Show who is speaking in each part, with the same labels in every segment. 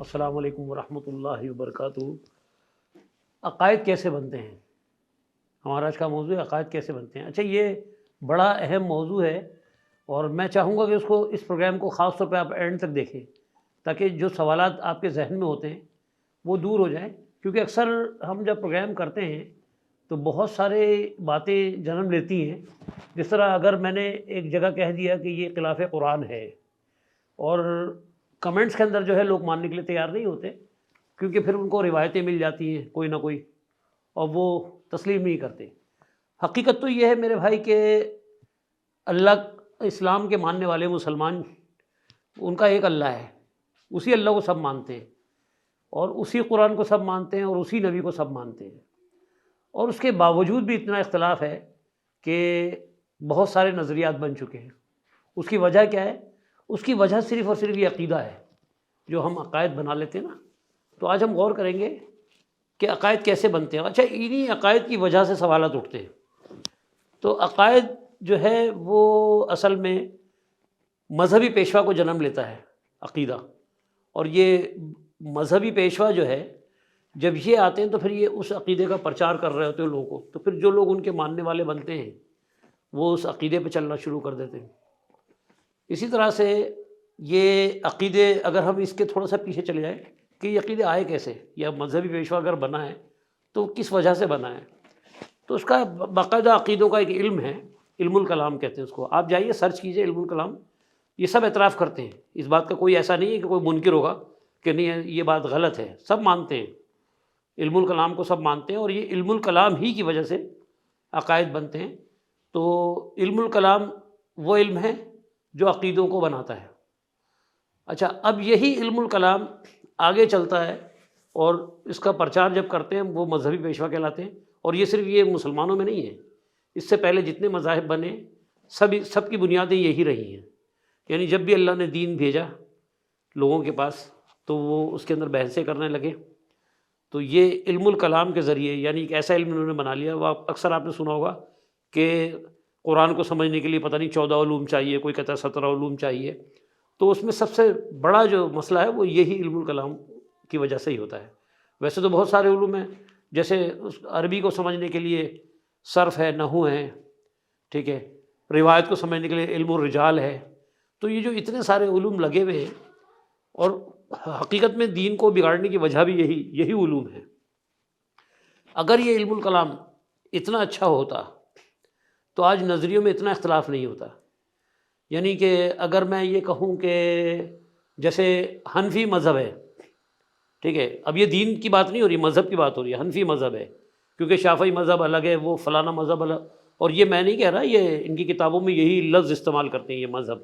Speaker 1: السلام علیکم ورحمۃ اللہ وبرکاتہ۔ عقائد کیسے بنتے ہیں؟ ہمارا آج کا موضوع ہے عقائد کیسے بنتے ہیں۔ اچھا، یہ بڑا اہم موضوع ہے اور میں چاہوں گا کہ اس پروگرام کو خاص طور پہ آپ اینڈ تک دیکھیں تاکہ جو سوالات آپ کے ذہن میں ہوتے ہیں وہ دور ہو جائیں، کیونکہ اکثر ہم جب پروگرام کرتے ہیں تو بہت سارے باتیں جنم لیتی ہیں۔ جس طرح اگر میں نے ایک جگہ کہہ دیا کہ یہ خلاف قرآن ہے اور کمنٹس کے اندر جو ہے لوگ ماننے کے لیے تیار نہیں ہوتے، کیونکہ پھر ان کو روایتیں مل جاتی ہیں کوئی نہ کوئی اور وہ تسلیم نہیں کرتے۔ حقیقت تو یہ ہے میرے بھائی کہ اللہ، اسلام کے ماننے والے مسلمان، ان کا ایک اللہ ہے، اسی اللہ کو سب مانتے ہیں اور اسی قرآن کو سب مانتے ہیں اور اسی نبی کو سب مانتے ہیں، اور اس کے باوجود بھی اتنا اختلاف ہے کہ بہت سارے نظریات بن چکے ہیں۔ اس کی وجہ کیا ہے؟ اس کی وجہ صرف اور صرف یہ عقیدہ ہے جو ہم عقائد بنا لیتے ہیں نا۔ تو آج ہم غور کریں گے کہ عقائد کیسے بنتے ہیں۔ اچھا، انہی عقائد کی وجہ سے سوالات اٹھتے ہیں۔ تو عقائد جو ہے وہ اصل میں مذہبی پیشوا کو جنم لیتا ہے، عقیدہ، اور یہ مذہبی پیشوا جو ہے جب یہ آتے ہیں تو پھر یہ اس عقیدے کا پرچار کر رہے ہوتے ہیں لوگوں کو، تو پھر جو لوگ ان کے ماننے والے بنتے ہیں وہ اس عقیدے پہ چلنا شروع کر دیتے ہیں۔ اسی طرح سے یہ عقیدے، اگر ہم اس کے تھوڑا سا پیچھے چلے جائیں کہ یہ عقیدے آئے کیسے، یا مذہبی پیشوا اگر بنا ہے تو کس وجہ سے بنا ہے، تو اس کا باقاعدہ عقیدوں کا ایک علم ہے، علم الکلام کہتے ہیں اس کو۔ آپ جائیے سرچ کیجئے علم الکلام، یہ سب اعتراف کرتے ہیں، اس بات کا کوئی ایسا نہیں ہے کہ کوئی منکر ہوگا کہ نہیں یہ بات غلط ہے، سب مانتے ہیں، علم الکلام کو سب مانتے ہیں، اور یہ علم الکلام ہی کی وجہ سے عقائد بنتے ہیں۔ تو علم الکلام وہ علم ہے جو عقیدوں کو بناتا ہے۔ اچھا، اب یہی علم الکلام آگے چلتا ہے اور اس کا پرچار جب کرتے ہیں وہ مذہبی پیشوا کہلاتے ہیں، اور یہ صرف یہ مسلمانوں میں نہیں ہے، اس سے پہلے جتنے مذاہب بنے سب کی بنیادیں یہی رہی ہیں۔ یعنی جب بھی اللہ نے دین بھیجا لوگوں کے پاس تو وہ اس کے اندر بحثیں کرنے لگے، تو یہ علم الکلام کے ذریعے، یعنی ایک ایسا علم انہوں نے بنا لیا۔ وہ اکثر آپ نے سنا ہوگا کہ قرآن کو سمجھنے کے لیے پتہ نہیں 14 علوم چاہیے، کوئی کہتا ہے 17 علوم چاہیے۔ تو اس میں سب سے بڑا جو مسئلہ ہے وہ یہی علم الکلام کی وجہ سے ہی ہوتا ہے۔ ویسے تو بہت سارے علوم ہیں، جیسے اس عربی کو سمجھنے کے لیے صرف ہے، نحو ہے، ٹھیک ہے، روایت کو سمجھنے کے لیے علم الرجال ہے۔ تو یہ جو اتنے سارے علوم لگے ہوئے ہیں، اور حقیقت میں دین کو بگاڑنے کی وجہ بھی یہی علوم ہے۔ اگر یہ علم الکلام اتنا اچھا ہوتا تو آج نظریوں میں اتنا اختلاف نہیں ہوتا۔ یعنی کہ اگر میں یہ کہوں کہ جیسے حنفی مذہب ہے، ٹھیک ہے، اب یہ دین کی بات نہیں ہو رہی، مذہب کی بات ہو رہی ہے، حنفی مذہب ہے، کیونکہ شافعی مذہب الگ ہے، وہ فلانا مذہب الگ، اور یہ میں نہیں کہہ رہا، یہ ان کی کتابوں میں یہی لفظ استعمال کرتے ہیں، یہ مذہب،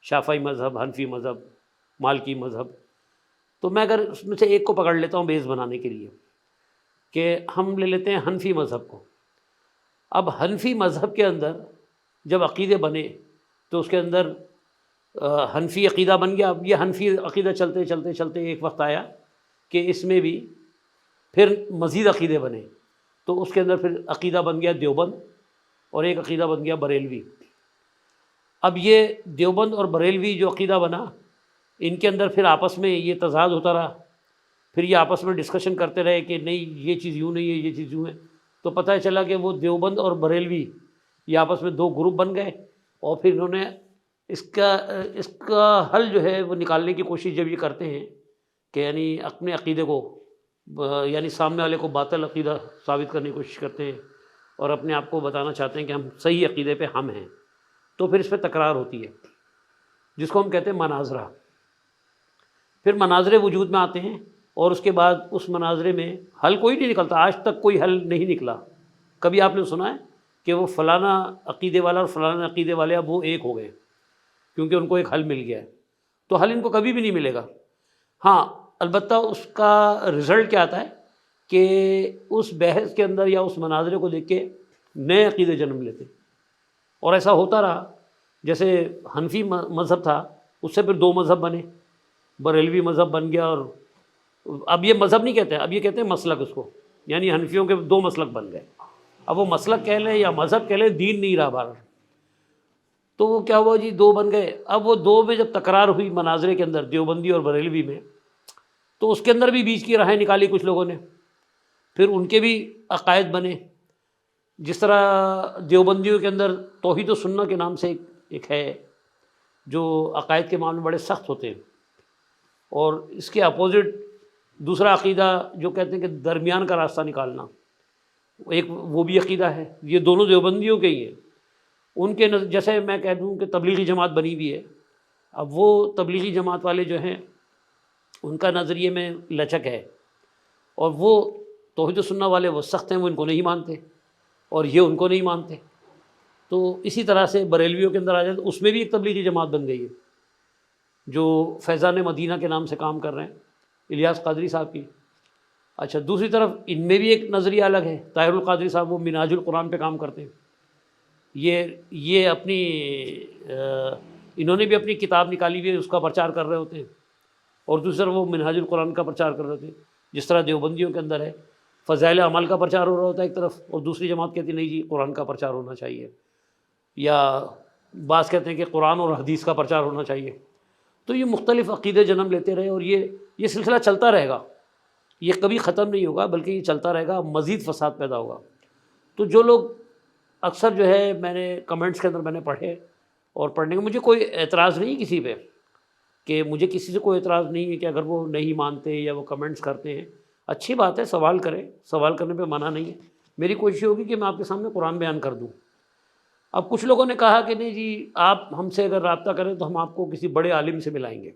Speaker 1: شافعی مذہب، حنفی مذہب، مالکی مذہب۔ تو میں اگر اس میں سے ایک کو پکڑ لیتا ہوں بیس بنانے کے لیے، کہ ہم لے لیتے ہیں حنفی مذہب کو۔ اب حنفی مذہب کے اندر جب عقیدے بنے تو اس کے اندر حنفی عقیدہ بن گیا۔ اب یہ حنفی عقیدہ چلتے چلتے چلتے ایک وقت آیا کہ اس میں بھی پھر مزید عقیدے بنے، تو اس کے اندر پھر عقیدہ بن گیا دیوبند، اور ایک عقیدہ بن گیا بریلوی۔ اب یہ دیوبند اور بریلوی جو عقیدہ بنا، ان کے اندر پھر آپس میں یہ تضاد ہوتا رہا، پھر یہ آپس میں ڈسکشن کرتے رہے کہ نہیں یہ چیز یوں نہیں ہے، یہ چیز یوں ہے۔ تو پتہ چلا کہ وہ دیوبند اور بریلوی یہ آپس میں دو گروپ بن گئے، اور پھر انہوں نے اس کا حل جو ہے وہ نکالنے کی کوشش جب یہ کرتے ہیں کہ یعنی اپنے عقیدے کو، یعنی سامنے والے کو باطل عقیدہ ثابت کرنے کی کوشش کرتے ہیں اور اپنے آپ کو بتانا چاہتے ہیں کہ ہم صحیح عقیدے پہ ہم ہیں، تو پھر اس پہ تکرار ہوتی ہے، جس کو ہم کہتے ہیں مناظرہ۔ پھر مناظرے وجود میں آتے ہیں، اور اس کے بعد اس مناظرے میں حل کوئی نہیں نکلتا، آج تک کوئی حل نہیں نکلا۔ کبھی آپ نے سنا ہے کہ وہ فلانا عقیدے والا اور فلانا عقیدے والے اب وہ ایک ہو گئے کیونکہ ان کو ایک حل مل گیا ہے؟ تو حل ان کو کبھی بھی نہیں ملے گا۔ ہاں، البتہ اس کا رزلٹ کیا آتا ہے کہ اس بحث کے اندر یا اس مناظرے کو دیکھ کے نئے عقیدے جنم لیتے، اور ایسا ہوتا رہا۔ جیسے حنفی مذہب تھا، اس سے پھر دو مذہب بنے، بریلوی مذہب بن گیا، اور اب یہ مذہب نہیں کہتے، اب یہ کہتے ہیں مسلک اس کو، یعنی حنفیوں کے دو مسلک بن گئے۔ اب وہ مسلک کہہ لیں یا مذہب کہہ لیں، دین نہیں رہا بار۔ تو وہ کیا ہوا جی، دو بن گئے۔ اب وہ دو میں جب تکرار ہوئی مناظرے کے اندر، دیوبندی اور بریلوی میں، تو اس کے اندر بھی بیچ کی راہیں نکالی کچھ لوگوں نے، پھر ان کے بھی عقائد بنے. جس طرح دیوبندیوں کے اندر توحید و سنت کے نام سے ایک ہے جو عقائد کے معاملے میں بڑے سخت ہوتے ہیں، اور اس کے اپوزٹ دوسرا عقیدہ جو کہتے ہیں کہ درمیان کا راستہ نکالنا، ایک وہ بھی عقیدہ ہے. یہ دونوں دیوبندیوں کے ہی ہیں. ان کے جیسے میں کہہ دوں کہ تبلیغی جماعت بنی ہوئی ہے. اب وہ تبلیغی جماعت والے جو ہیں ان کا نظریے میں لچک ہے، اور وہ توحید و سنت والے وہ سخت ہیں، وہ ان کو نہیں مانتے اور یہ ان کو نہیں مانتے. تو اسی طرح سے بریلویوں کے اندر آ جائے تو اس میں بھی ایک تبلیغی جماعت بن گئی ہے جو فیضان مدینہ کے نام سے کام کر رہے ہیں، الیاس قادری صاحب کی. اچھا، دوسری طرف ان میں بھی ایک نظریہ الگ ہے. طاہر القادری صاحب وہ منہاج القرآن پہ کام کرتے ہیں. یہ اپنی انہوں نے بھی اپنی کتاب نکالی ہوئی ہے، اس کا پرچار کر رہے ہوتے ہیں، اور دوسری طرف وہ منہاج القرآن کا پرچار کر رہے ہوتے ہیں. جس طرح دیوبندیوں کے اندر ہے فضائل عمل کا پرچار ہو رہا ہوتا ہے ایک طرف، اور دوسری جماعت کہتی ہے نہیں جی قرآن کا پرچار ہونا چاہیے، یا بعض کہتے ہیں کہ قرآن اور حدیث کا پرچار ہونا چاہیے. تو یہ مختلف عقیدے جنم لیتے رہے، اور یہ سلسلہ چلتا رہے گا، یہ کبھی ختم نہیں ہوگا بلکہ یہ چلتا رہے گا، مزید فساد پیدا ہوگا. تو جو لوگ اکثر جو ہے میں نے کمنٹس کے اندر میں نے پڑھے، اور پڑھنے کا مجھے کوئی اعتراض نہیں کسی پہ، کہ مجھے کسی سے کوئی اعتراض نہیں ہے کہ اگر وہ نہیں مانتے یا وہ کمنٹس کرتے ہیں، اچھی بات ہے، سوال کریں، سوال کرنے پہ منع نہیں ہے. میری کوشش ہوگی کہ میں آپ کے سامنے قرآن بیان کر دوں. اب کچھ لوگوں نے کہا کہ نہیں جی آپ ہم سے اگر رابطہ کریں تو ہم آپ کو کسی بڑے عالم سے ملائیں گے.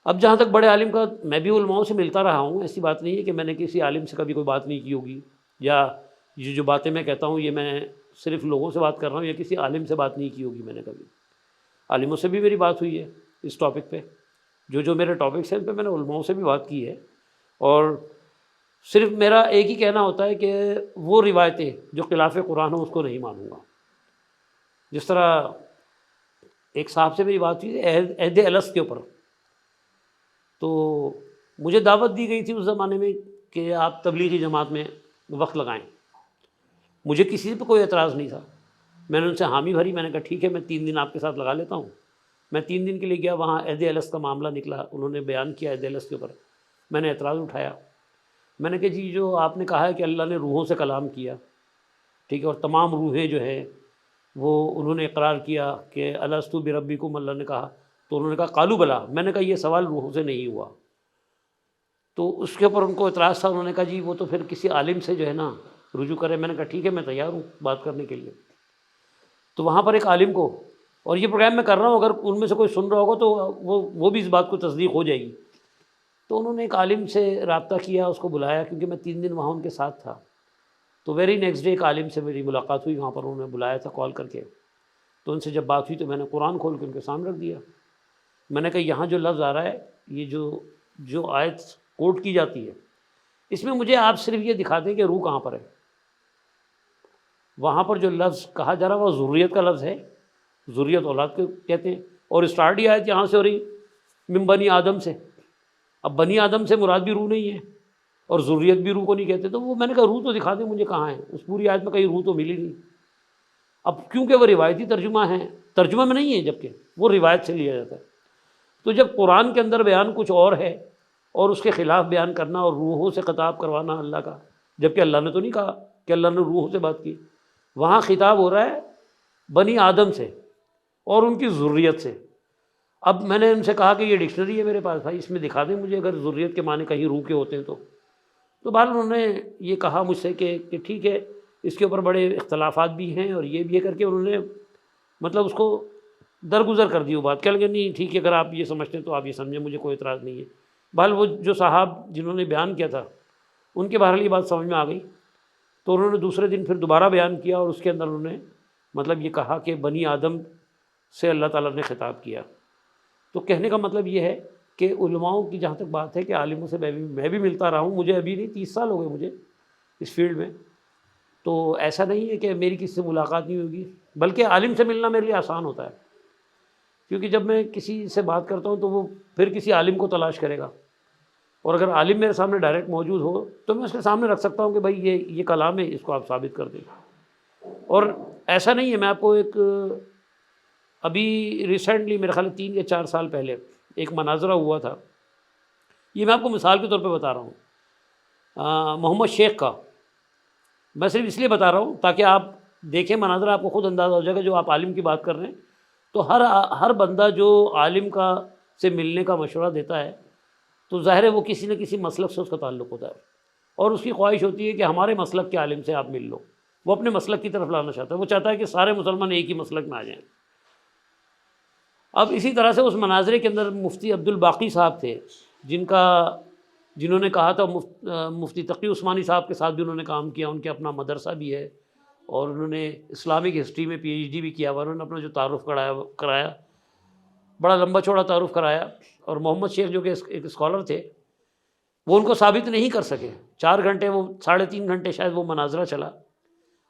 Speaker 1: اب جہاں تک بڑے عالم کا، میں بھی علماؤں سے ملتا رہا ہوں، ایسی بات نہیں ہے کہ میں نے کسی عالم سے کبھی کوئی بات نہیں کی ہوگی، یا یہ جو باتیں میں کہتا ہوں یہ میں صرف لوگوں سے بات کر رہا ہوں یا کسی عالم سے بات نہیں کی ہوگی میں نے کبھی. عالموں سے بھی میری بات ہوئی ہے اس ٹاپک پہ، جو میرے ٹاپکس ہیں ان پہ میں نے علماؤں سے بھی بات کی ہے. اور صرف میرا ایک ہی کہنا ہوتا ہے کہ وہ روایتیں جو خلاف قرآن ہوں اس کو نہیں مانوں گا. جس طرح ایک صاحب سے میری بات ہوئی عہد الست کے اوپر، تو مجھے دعوت دی گئی تھی اس زمانے میں کہ آپ تبلیغی جماعت میں وقت لگائیں. مجھے کسی پہ کوئی اعتراض نہیں تھا، میں نے ان سے حامی بھری. میں نے کہا ٹھیک ہے میں 3 دن آپ کے ساتھ لگا لیتا ہوں. میں 3 دن کے لیے گیا، وہاں عہد الست کا معاملہ نکلا، انہوں نے بیان کیا عہد الست کے اوپر. میں نے اعتراض اٹھایا، میں نے کہا جی جو آپ نے کہا ہے کہ اللہ نے روحوں سے کلام کیا، ٹھیک ہے، اور تمام روحیں جو ہے وہ انہوں نے اقرار کیا کہ الست بربکم، اللہ نے کہا، تو انہوں نے کہا قالوا بلا. میں نے کہا یہ سوال روحوں سے نہیں ہوا. تو اس کے اوپر ان کو اعتراض تھا، انہوں نے کہا جی وہ تو پھر کسی عالم سے جو ہے نا رجوع کرے. میں نے کہا ٹھیک ہے میں تیار ہوں بات کرنے کے لیے. تو وہاں پر ایک عالم کو، اور یہ پروگرام میں کر رہا ہوں، اگر ان میں سے کوئی سن رہا ہوگا تو وہ بھی اس بات کو تصدیق ہو جائے گی. تو انہوں نے ایک عالم سے رابطہ کیا، اس کو بلایا، کیونکہ میں 3 دن وہاں ان کے ساتھ تھا. تو ویری نیکسٹ ڈے ایک عالم سے میری ملاقات ہوئی وہاں پر، انہوں نے بلایا تھا کال کر کے. تو ان سے جب بات ہوئی تو میں نے قرآن کھول کے ان کے سامنے رکھ دیا. میں نے کہا یہاں جو لفظ آ رہا ہے، یہ جو آیت کوٹ کی جاتی ہے، اس میں مجھے آپ صرف یہ دکھا دیں کہ روح کہاں پر ہے. وہاں پر جو لفظ کہا جا رہا ہے وہ ذریت کا لفظ ہے، ذریت اولاد کو کہتے ہیں، اور اسٹارٹ ہی آیت یہاں سے ہو رہی من بنی آدم سے. اب بنی آدم سے مراد بھی روح نہیں ہے، اور ذریت بھی روح کو نہیں کہتے. تو وہ میں نے کہا روح تو دکھا دیں مجھے کہاں ہے. اس پوری آیت میں کہیں روح تو ملی نہیں. اب کیونکہ وہ روایتی ترجمہ ہے، ترجمہ میں نہیں ہے، جبکہ وہ روایت سے لیا جاتا ہے. تو جب قرآن کے اندر بیان کچھ اور ہے اور اس کے خلاف بیان کرنا اور روحوں سے خطاب کروانا اللہ کا، جبکہ اللہ نے تو نہیں کہا کہ اللہ نے روحوں سے بات کی. وہاں خطاب ہو رہا ہے بنی آدم سے اور ان کی ذریت سے. اب میں نے ان سے کہا کہ یہ ڈکشنری ہے میرے پاس بھائی، اس میں دکھا دیں مجھے اگر ذریت کے معنی کہیں روح کے ہوتے ہیں تو بہرحال انہوں نے یہ کہا مجھ سے کہ ٹھیک ہے، اس کے اوپر بڑے اختلافات بھی ہیں اور یہ بھی ہے کر کے انہوں نے مطلب اس کو درگزر کر دی وہ بات. کہہ لگے نہیں ٹھیک ہے اگر آپ یہ سمجھتے ہیں تو آپ یہ سمجھیں، مجھے کوئی اعتراض نہیں ہے. بہرحال وہ جو صاحب جنہوں نے بیان کیا تھا ان کے بہرحال یہ بات سمجھ میں آ گئی. تو انہوں نے دوسرے دن پھر دوبارہ بیان کیا، اور اس کے اندر انہوں نے مطلب یہ کہا کہ بنی آدم سے اللہ تعالیٰ نے خطاب کیا. تو کہنے کا مطلب یہ ہے کہ علماؤں کی جہاں تک بات ہے کہ عالموں سے میں بھی ملتا رہا ہوں، مجھے ابھی نہیں 30 سال ہو گئے مجھے اس فیلڈ میں. تو ایسا نہیں ہے کہ میری کسی سے ملاقات نہیں ہوگی، بلکہ عالم سے ملنا میرے لیے آسان ہوتا ہے، کیونکہ جب میں کسی سے بات کرتا ہوں تو وہ پھر کسی عالم کو تلاش کرے گا، اور اگر عالم میرے سامنے ڈائریکٹ موجود ہو تو میں اس کے سامنے رکھ سکتا ہوں کہ بھائی یہ کلام ہے، اس کو آپ ثابت کر دیں. اور ایسا نہیں ہے، میں آپ کو ایک ابھی ریسنٹلی میرے خیال 3 یا 4 سال پہلے ایک مناظرہ ہوا تھا یہ میں آپ کو مثال کے طور پہ بتا رہا ہوں محمد شیخ کا، میں صرف اس لیے بتا رہا ہوں تاکہ آپ دیکھیں مناظر، آپ کو خود اندازہ ہو جائے گا. جو آپ عالم کی بات کر رہے ہیں، تو ہر بندہ جو عالم کا سے ملنے کا مشورہ دیتا ہے تو ظاہر ہے وہ کسی نہ کسی مسلک سے اس کا تعلق ہوتا ہے، اور اس کی خواہش ہوتی ہے کہ ہمارے مسلک کے عالم سے آپ مل لو. وہ اپنے مسلک کی طرف لانا چاہتا ہے، وہ چاہتا ہے کہ سارے مسلمان ایک ہی مسلک میں آ جائیں. اب اسی طرح سے اس مناظرے کے اندر مفتی عبد الباقی صاحب تھے، جنہوں نے کہا تھا مفتی تقی عثمانی صاحب کے ساتھ بھی انہوں نے کام کیا، ان کے اپنا مدرسہ بھی ہے، اور انہوں نے اسلامک ہسٹری میں پی ایچ ڈی بھی کیا ہوا. انہوں نے اپنا جو تعارف کرایا بڑا لمبا چوڑا تعارف کرایا. اور محمد شیخ جو کہ ایک اسکالر تھے، وہ ان کو ثابت نہیں کر سکے. 4 گھنٹے، وہ 3.5 گھنٹے شاید وہ مناظرہ چلا،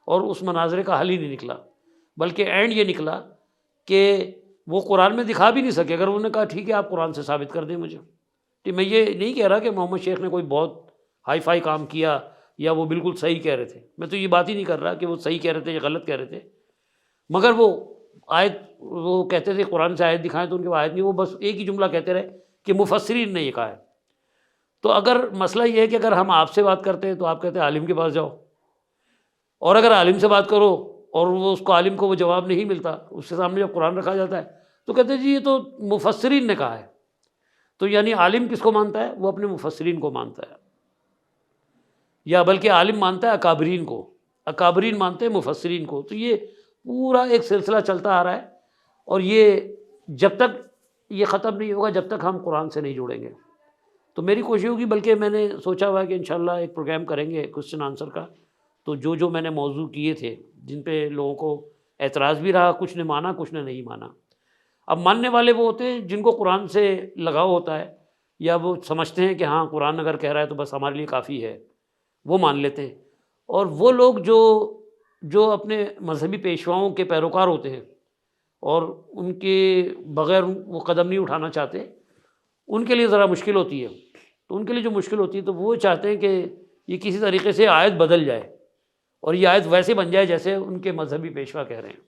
Speaker 1: اور اس مناظرے کا حل ہی نہیں نکلا، بلکہ اینڈ یہ نکلا کہ وہ قرآن میں دکھا بھی نہیں سکے. اگر انہوں نے کہا ٹھیک ہے آپ قرآن سے ثابت کر دیں مجھے، کہ میں یہ نہیں کہہ رہا کہ محمد شیخ نے کوئی بہت ہائی فائی کام کیا یا وہ بالکل صحیح کہہ رہے تھے، میں تو یہ بات ہی نہیں کر رہا کہ وہ صحیح کہہ رہے تھے یا غلط کہہ رہے تھے، مگر وہ کہتے تھے قرآن سے آیت دکھائیں، تو ان کے آیت نہیں، وہ بس ایک ہی جملہ کہتے رہے کہ مفسرین نے یہ کہا ہے. تو اگر مسئلہ یہ ہے کہ اگر ہم آپ سے بات کرتے ہیں تو آپ کہتے ہیں عالم کے پاس جاؤ، اور اگر عالم سے بات کرو اور وہ اس کو عالم کو وہ جواب نہیں ملتا، اس کے سامنے جب قرآن رکھا جاتا ہے تو کہتے ہیں جی یہ تو مفسرین نے کہا ہے. تو یعنی عالم کس کو مانتا ہے؟ وہ اپنے مفسرین کو مانتا ہے، یا بلکہ عالم مانتا ہے اکابرین کو، اکابرین مانتے ہیں مفسرین کو. تو یہ پورا ایک سلسلہ چلتا آ رہا ہے، اور یہ جب تک یہ ختم نہیں ہوگا جب تک ہم قرآن سے نہیں جڑیں گے. تو میری کوشش ہوگی، بلکہ میں نے سوچا ہوا ہے کہ انشاءاللہ ایک پروگرام کریں گے کوسچن آنسر کا. تو جو میں نے موضوع کیے تھے جن پہ لوگوں کو اعتراض بھی رہا، کچھ نے مانا کچھ نے نہیں مانا. اب ماننے والے وہ ہوتے ہیں جن کو قرآن سے لگاؤ ہوتا ہے، یا وہ سمجھتے ہیں کہ ہاں قرآن اگر کہہ رہا ہے تو بس ہمارے لیے کافی ہے، وہ مان لیتے ہیں. اور وہ لوگ جو اپنے مذہبی پیشواؤں کے پیروکار ہوتے ہیں اور ان کے بغیر وہ قدم نہیں اٹھانا چاہتے، ان کے لیے ذرا مشکل ہوتی ہے. تو ان کے لیے جو مشکل ہوتی ہے تو وہ چاہتے ہیں کہ یہ کسی طریقے سے آیت بدل جائے اور یہ آیت ویسے بن جائے جیسے ان کے مذہبی پیشوا کہہ رہے ہیں.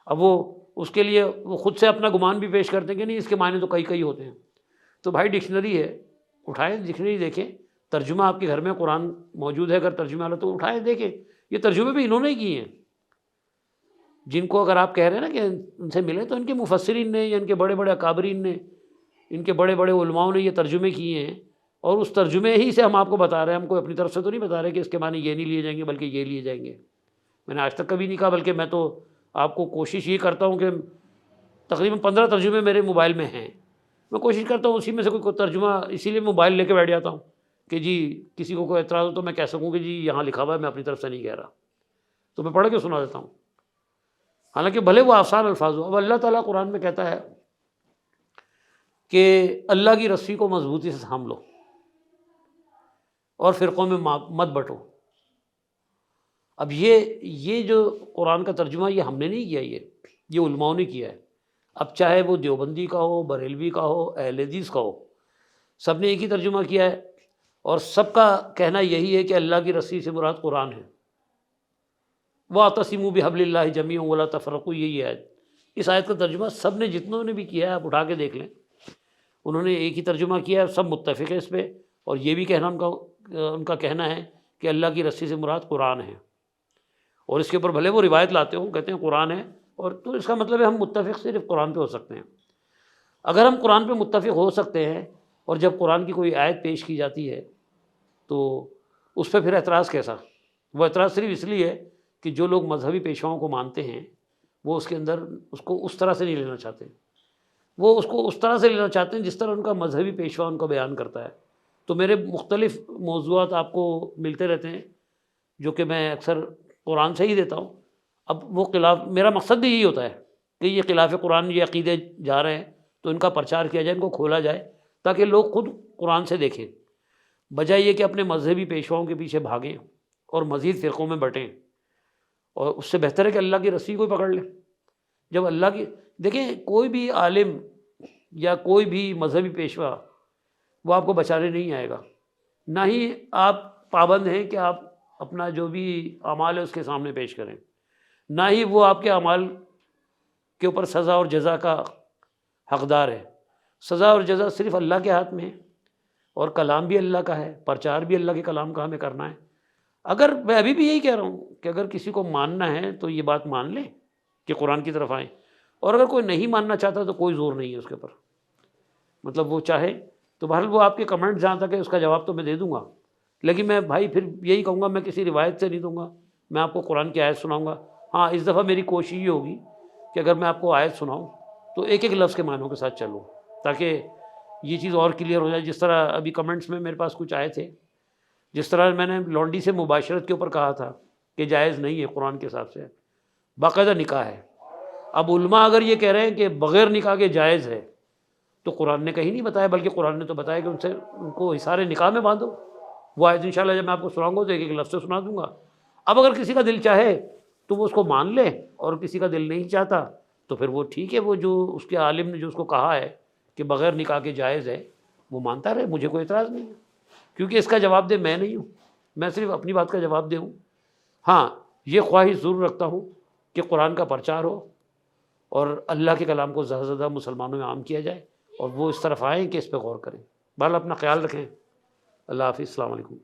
Speaker 1: اب وہ اس کے لیے وہ خود سے اپنا گمان بھی پیش کرتے ہیں کہ نہیں اس کے معنی تو کئی ہوتے ہیں. تو بھائی ڈکشنری ہے، اٹھائیں ڈکشنری دیکھیں، ترجمہ آپ کے گھر میں قرآن موجود ہے، اگر ترجمہ والا تو اٹھائیں دیکھیں. یہ ترجمے بھی انہوں نے کیے ہیں، جن کو اگر آپ کہہ رہے ہیں نا کہ ان سے ملے، تو ان کے مفسرین نے یا ان کے بڑے بڑے اکابرین نے، ان کے بڑے بڑے علماؤں نے یہ ترجمے کیے ہیں. اور اس ترجمے ہی سے ہم آپ کو بتا رہے ہیں، ہم کو اپنی طرف سے تو نہیں بتا رہے کہ اس کے معنی یہ نہیں لیے جائیں گے بلکہ یہ لیے جائیں گے. میں نے آج تک کبھی نہیں کہا، بلکہ میں تو آپ کو کوشش یہ کرتا ہوں کہ تقریباً 15 ترجمے میرے موبائل میں ہیں، میں کوشش کرتا ہوں اسی میں سے کوئی ترجمہ، اسی لیے موبائل لے کے بیٹھ جاتا ہوں کہ جی کسی کو کوئی اعتراض ہو تو میں کہہ سکوں کہ جی یہاں لکھا ہوا ہے، میں اپنی طرف سے نہیں کہہ رہا، تو میں پڑھ کے سنا دیتا ہوں، حالانکہ بھلے وہ آسان الفاظ ہو. اب اللہ تعالیٰ قرآن میں کہتا ہے کہ اللہ کی رسی کو مضبوطی سے تھام لو اور فرقوں میں مت بٹو. اب یہ جو قرآن کا ترجمہ یہ ہم نے نہیں کیا، یہ علماؤں نے کیا ہے. اب چاہے وہ دیوبندی کا ہو، بریلوی کا ہو، اہل حدیث کا ہو، سب نے ایک ہی ترجمہ کیا ہے، اور سب کا کہنا یہی ہے کہ اللہ کی رسی سے مراد قرآن ہے. وَاعْتَصِمُوا بِحَبْلِ اللَّهِ جَمِيعًا وَلَا تَفَرَّقُوا، یہی ہے. اس آیت کا ترجمہ سب نے جتنوں نے بھی کیا ہے، آپ اٹھا کے دیکھ لیں، انہوں نے ایک ہی ترجمہ کیا ہے، سب متفق ہیں اس پہ. اور یہ بھی کہنا ان کا کہنا ہے کہ اللہ کی رسی سے مراد قرآن ہے. اور اس کے اوپر بھلے وہ روایت لاتے ہوں، کہتے ہیں قرآن ہے، اور تو اس کا مطلب ہے ہم متفق صرف قرآن پہ ہو سکتے ہیں. اگر ہم قرآن پہ متفق ہو سکتے ہیں اور جب قرآن کی کوئی آیت پیش کی جاتی ہے تو اس پہ پھر اعتراض کیسا؟ وہ اعتراض صرف اس لیے ہے کہ جو لوگ مذہبی پیشواؤں کو مانتے ہیں وہ اس کے اندر اس کو اس طرح سے نہیں لینا چاہتے، وہ اس کو اس طرح سے لینا چاہتے ہیں جس طرح ان کا مذہبی پیشوا ان کا بیان کرتا ہے. تو میرے مختلف موضوعات آپ کو ملتے رہتے ہیں جو کہ میں اکثر قرآن سے ہی دیتا ہوں. اب وہ خلاف، میرا مقصد بھی یہی ہوتا ہے کہ یہ خلاف قرآن یہ عقیدے جا رہے ہیں تو ان کا پرچار کیا جائے، ان کو کھولا جائے تاکہ لوگ خود قرآن سے دیکھیں، بجائے یہ کہ اپنے مذہبی پیشواؤں کے پیچھے بھاگیں اور مزید فرقوں میں بٹیں. اور اس سے بہتر ہے کہ اللہ کی رسی کو پکڑ لیں. جب اللہ کی، دیکھیں کوئی بھی عالم یا کوئی بھی مذہبی پیشوا وہ آپ کو بچانے نہیں آئے گا، نہ ہی آپ پابند ہیں کہ آپ اپنا جو بھی اعمال ہے اس کے سامنے پیش کریں، نہ ہی وہ آپ کے اعمال کے اوپر سزا اور جزا کا حقدار ہے. سزا اور جزا صرف اللہ کے ہاتھ میں ہے، اور کلام بھی اللہ کا ہے، پرچار بھی اللہ کے کلام کا ہمیں کرنا ہے۔ اگر میں ابھی بھی یہی کہہ رہا ہوں کہ اگر کسی کو ماننا ہے تو یہ بات مان لیں کہ قرآن کی طرف آئیں، اور اگر کوئی نہیں ماننا چاہتا تو کوئی زور نہیں ہے اس کے اوپر، مطلب وہ چاہے تو بہرحال وہ آپ کے کمنٹ جہاں تک ہے اس کا جواب تو میں دے دوں گا، لیکن میں بھائی پھر یہی کہوں گا میں کسی روایت سے نہیں دوں گا، میں آپ کو قرآن کی آیت سناؤں گا۔ ہاں اس دفعہ میری کوشش یہ ہوگی کہ اگر میں آپ کو آیت سناؤں تو ایک ایک لفظ کے معنوں کے ساتھ چلوں، تاکہ یہ چیز اور کلیئر ہو جائے۔ جس طرح ابھی کمنٹس میں میرے پاس کچھ آئے تھے، جس طرح میں نے لونڈی سے مباشرت کے اوپر کہا تھا کہ جائز نہیں ہے قرآن کے حساب سے، باقاعدہ نکاح ہے۔ اب علماء اگر یہ کہہ رہے ہیں کہ بغیر نکاح کے جائز ہے تو قرآن نے کہیں نہیں بتایا، بلکہ قرآن نے تو بتایا کہ ان کو حصار نکاح میں باندھو۔ وہ آیت انشاءاللہ جب میں آپ کو سناؤں گا تو ایک ایک لفظ سے سنا دوں گا۔ اب اگر کسی کا دل چاہے تو وہ اس کو مان لے، اور کسی کا دل نہیں چاہتا تو پھر وہ ٹھیک ہے، وہ جو اس کے عالم نے جو اس کو کہا ہے کہ بغیر نکاح کے جائز ہے وہ مانتا رہے، مجھے کوئی اعتراض نہیں ہے، کیونکہ اس کا جواب دہ میں نہیں ہوں، میں صرف اپنی بات کا جواب دے ہوں۔ ہاں یہ خواہش ضرور رکھتا ہوں کہ قرآن کا پرچار ہو اور اللہ کے کلام کو زیادہ سے زیادہ مسلمانوں میں عام کیا جائے، اور وہ اس طرف آئیں کہ اس پہ غور کریں۔ بہرحال اپنا خیال رکھیں، اللہ حافظ، السلام علیکم۔